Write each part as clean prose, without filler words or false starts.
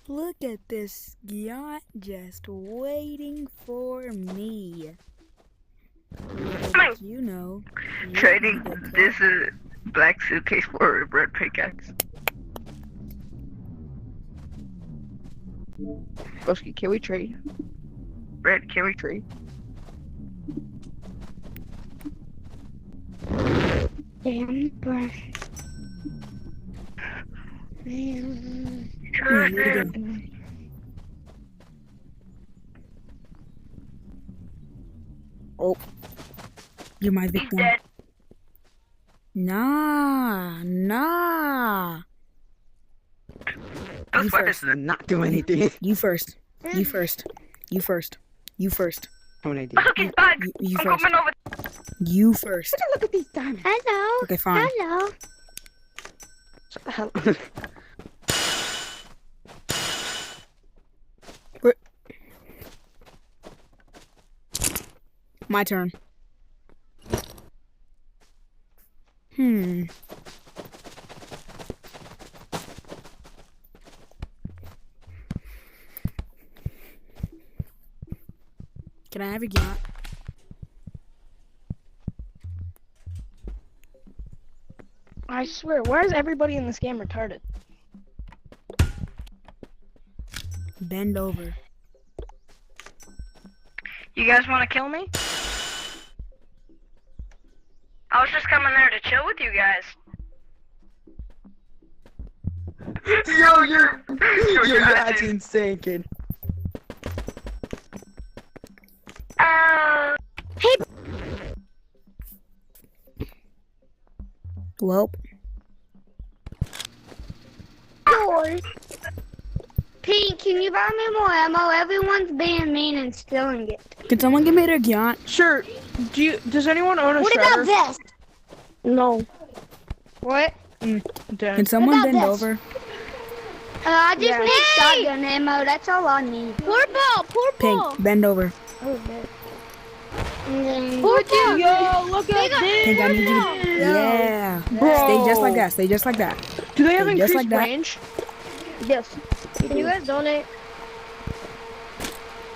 Look at this yacht just waiting for me. Like, you know. Trading this black suitcase for a red pickaxe. Broski, can we trade? Red, can we trade? Damn brush. Oh, you're my victim. Dead. Nah. That's why first. this is not do anything. You first. You first. How many Look, he's back. You I'm first. coming over. You first. Look at these diamonds. Hello. Okay, fine. Hello. Shut the hell My turn. Can I have your yacht? I swear, why is everybody in this game retarded? Bend over. You guys want to kill me? I was just coming there to chill with you guys. Yo, you're that's insane, kid. Well, Pete, can you buy me more ammo? Everyone's being mean and stealing it. can someone give me their yacht? Sure. Does anyone own a What shredder? about vest? No. What? Can someone about bend this? over? I just Yeah. need shotgun ammo. That's all I need. Purple. Pink, bend over. Purple. Yo, look at this. Pink, I need you to... Yeah. Bro. Stay just like that. Stay just like that. Do they have Just increased like that. range? Yes. Can you guys donate?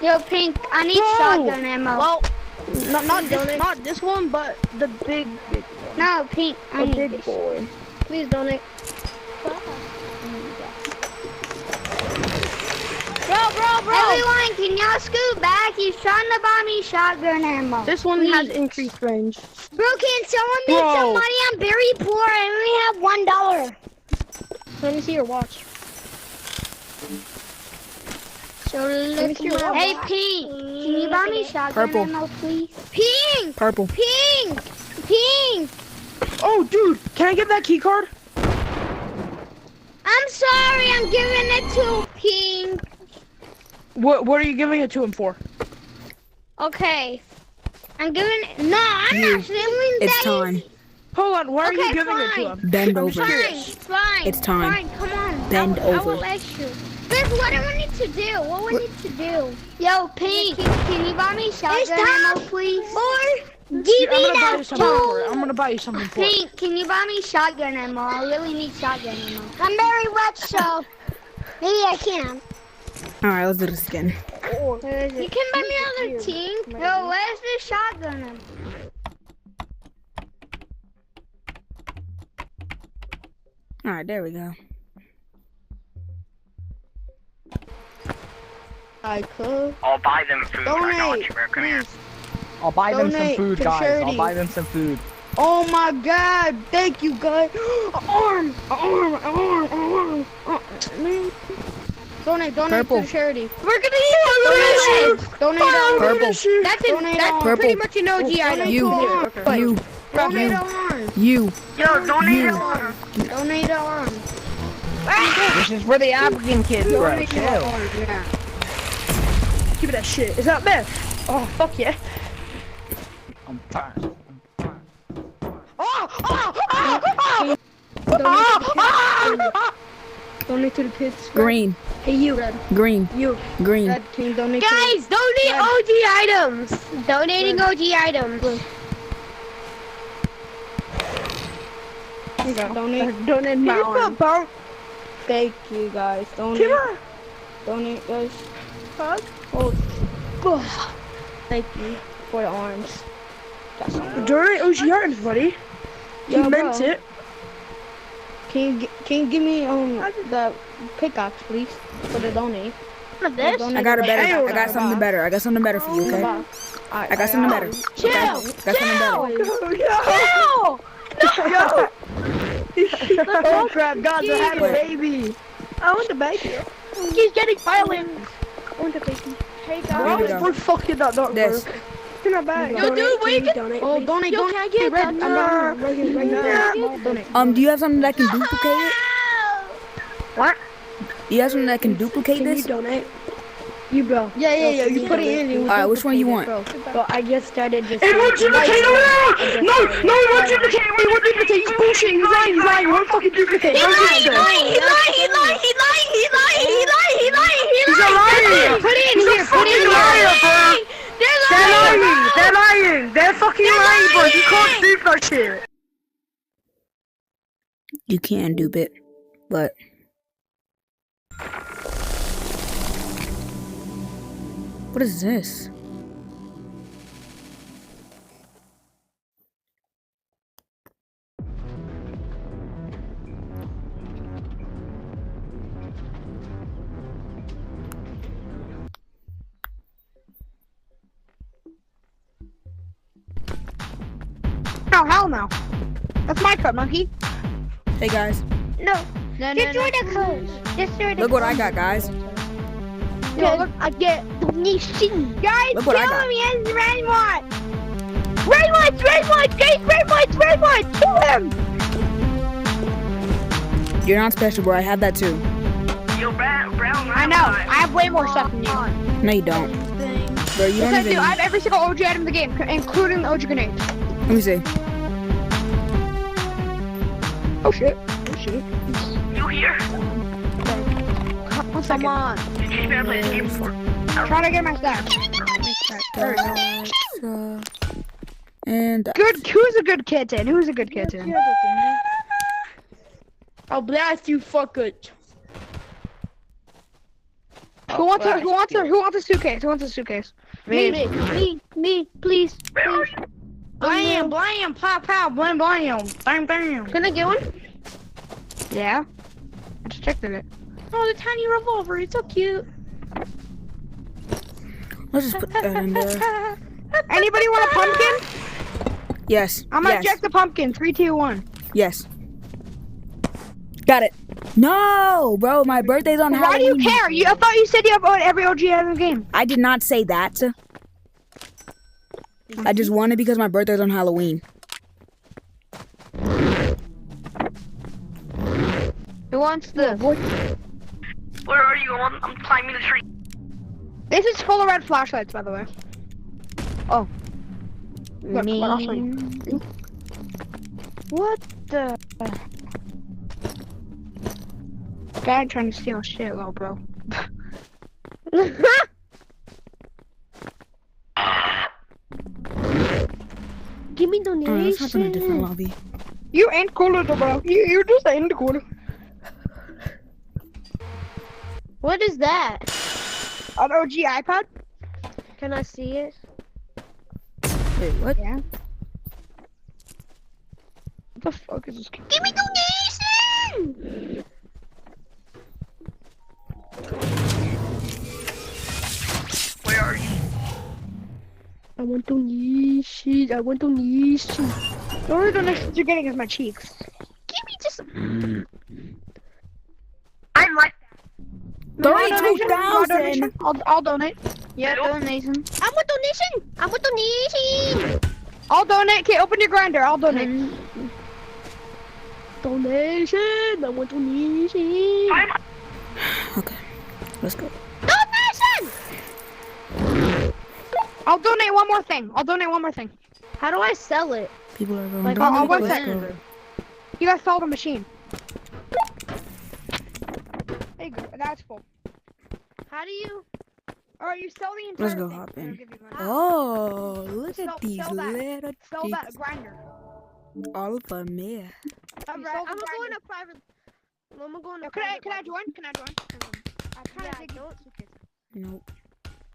Yo, Pink, I need Whoa. shotgun ammo. Well, not this one, but the big No, Pink, I need big this. boy. Please donate. Bro. Everyone, can y'all scoot back? He's trying to buy me shotgun ammo. This one has increased range. Bro, can someone make Bro. some money? I'm very poor. I only have $1. Let me see your watch. So me see your watch. hey, Pink, can you buy me shotgun Purple. ammo, please? Pink! Purple. Pink! Oh, dude, can I get that key card? I'm sorry, I'm giving it to Pink. What are you giving it to him for? Okay. I'm giving it. No, I'm You. not feeling It's that. time. Hold on, why are you Okay, giving it to fine. him? Bend I'm over. Fine. It's time. Fine, come on. Bend I over. will let you. Chris, what do we need to do? What we need to do? Yo, Pink, can you buy me shotgun ammo, please? Or I'm gonna buy you something for it. I'm gonna buy you something for it. Pink, can you buy me shotgun ammo? I really need shotgun ammo. I'm very rich, so maybe I can. Alright, let's do this again. You can buy me another team. Yo, where's the shotgun ammo? Alright, there we go. I could. I'll buy them food. I got Donate, you, bro. Come here. please. I'll buy them some Donate food, to guys. charity. I'll buy them some food. Oh my god, thank you guys. Arm. Man. Donate Purple. to charity. We're gonna use Donate Purple. That's Purple. pretty much an OG item. You. Donate You. arm. You. Yo, donate You. them. Donate arm. This is for the African kids, bro. Donate Chill. arm. Yeah. Give me that shit. Is that bad? Oh fuck yeah. I'm tired. Donate to the kids. Green. Hey you, Red. Green. You. Green. Red, can you donate Guys, donate Red. OG items. Donating OG items. to donate my arm. Thank you guys. Donate guys. Hug. Oh, thank you for the arms. Donate OG arms, buddy. You meant it. Can you give me the pickaxe, please, for the donate? What this? I got a better. I got something better. I got something better for you, okay? I got something better. Chill. Got something better. Chill. Oh crap, God, I had a Wait. baby. I want the baby. He's getting violent. I want the baby. Hey Where you guys, go? we're fucking that dog. This. In my bag. Yo, dude, where you get? Donate. Oh, donate. Yo, can I get Red, Do you have something that can duplicate it? What? Do you have something that can duplicate Can you this? donate? You bro. Yeah. You put it in. Alright, which one you want? Bro, I just started just. It won't duplicate. No, it won't duplicate. It won't duplicate. He's bullshit. He's lying. It won't fucking duplicate. He lying. He's a liar. Put it in here. Put it in here. They're lying. They're fucking lying, bro. You can't dupe that shit. You can dupe it, but what is this? Oh, hell no. That's my cut, monkey. Hey guys, No. Destroy the code. Destroy the look what I got, guys. Yo, look, I get Nishin. Guys, Look what I got. kill him. He has red one. Red one. Kill him. You're not special, bro. I have that too. Yo, Brown. I know. I have way more stuff than you. No, you don't. Bro, you Yes, don't I do. even. I have every single OG item in the game, including the OG grenades. Let me see. Oh shit. You here? One second. Come on. You never played this game before. Trying to get my stats. And Good. Who's a good kitten? I'll blast you, fucker. Who wants a suitcase? Me, please. Blam, pop, pow, blam, blam, bam, bam. Can I get one? Yeah. I just checked it. Oh, the tiny revolver, it's so cute. let's just put that in there. Anybody want a pumpkin? Yes. I'm gonna yes. check the pumpkin. 3, 2, 1. Yes. Got it. No, bro, my birthday's on Why do you Halloween. care? I thought you said you have every OG item in the game. I did not say that. I just won it because my birthday's on Halloween. Who wants this? Where are you? I'm climbing the tree. This is full of red flashlights, by the way. Oh. Look, I'll show you. What the? Guy trying to steal shit, little bro. Give me Let's hop in a different donation. lobby. You ain't cool, little bro. You're just ain't cool. What is that? An OG iPad? Can I see it? Wait, what? Yeah. What the fuck is this? Give me donation! Where are you? I want donation. The only donations you're getting is my cheeks. Give me just. I'm like Donate Donation? 2,000. Donation? I'll donate. Yeah, donation. I want donation. I'll donate. Okay, open your grinder. I'll donate. Donation. I want donation. Okay, let's go. Donation. I'll donate one more thing. How do I sell it? People are going. Like, donate, one let's second. go. You guys saw the machine. There you go. That's full. How do you? Alright, you sell the entire Let's go thing. hop I'll in. give you money. Oh, look Sell- at these sell that. little Sell that chicks. grinder. All for me. Alright, I'm going to private. I'm gonna go in Yo, the can I private join? Can I join? I'm trying Yeah, to take don't. you suitcase. Nope.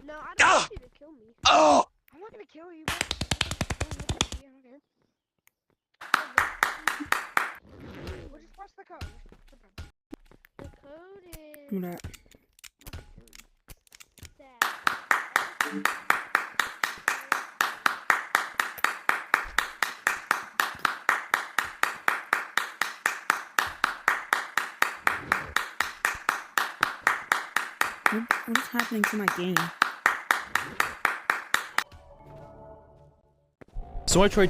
No, I don't want you to kill me. Oh! I'm not gonna kill you, bro. I don't care. We'll just press the code. The code is Do that. What is happening to my game? So I tried